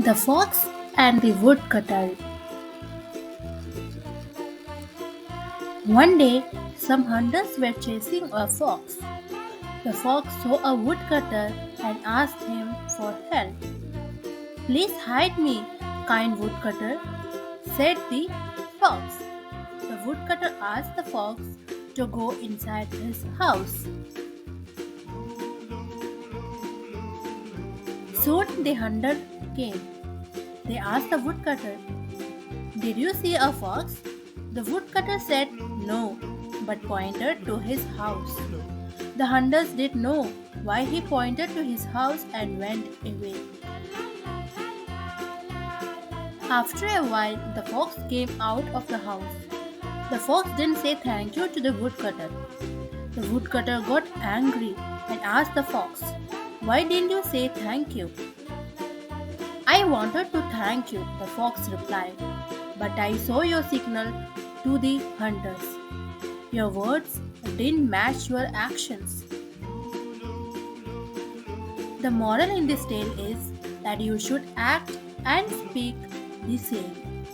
The Fox and the Woodcutter. One day, some hunters were chasing a fox. The fox saw a woodcutter and asked him for help. Please hide me, kind woodcutter, said the fox. The woodcutter asked the fox to go inside his house. Soon the hunter came. They asked the woodcutter, did you see a fox? The woodcutter said no, but pointed to his house. The hunters did know why he pointed to his house and went away. After a while, the fox came out of the house. The fox didn't say thank you to the woodcutter. The woodcutter got angry and asked the fox, why didn't you say thank you? I wanted to thank you, the fox replied, but I saw your signal to the hunters. Your words didn't match your actions. The moral in this tale is that you should act and speak the same.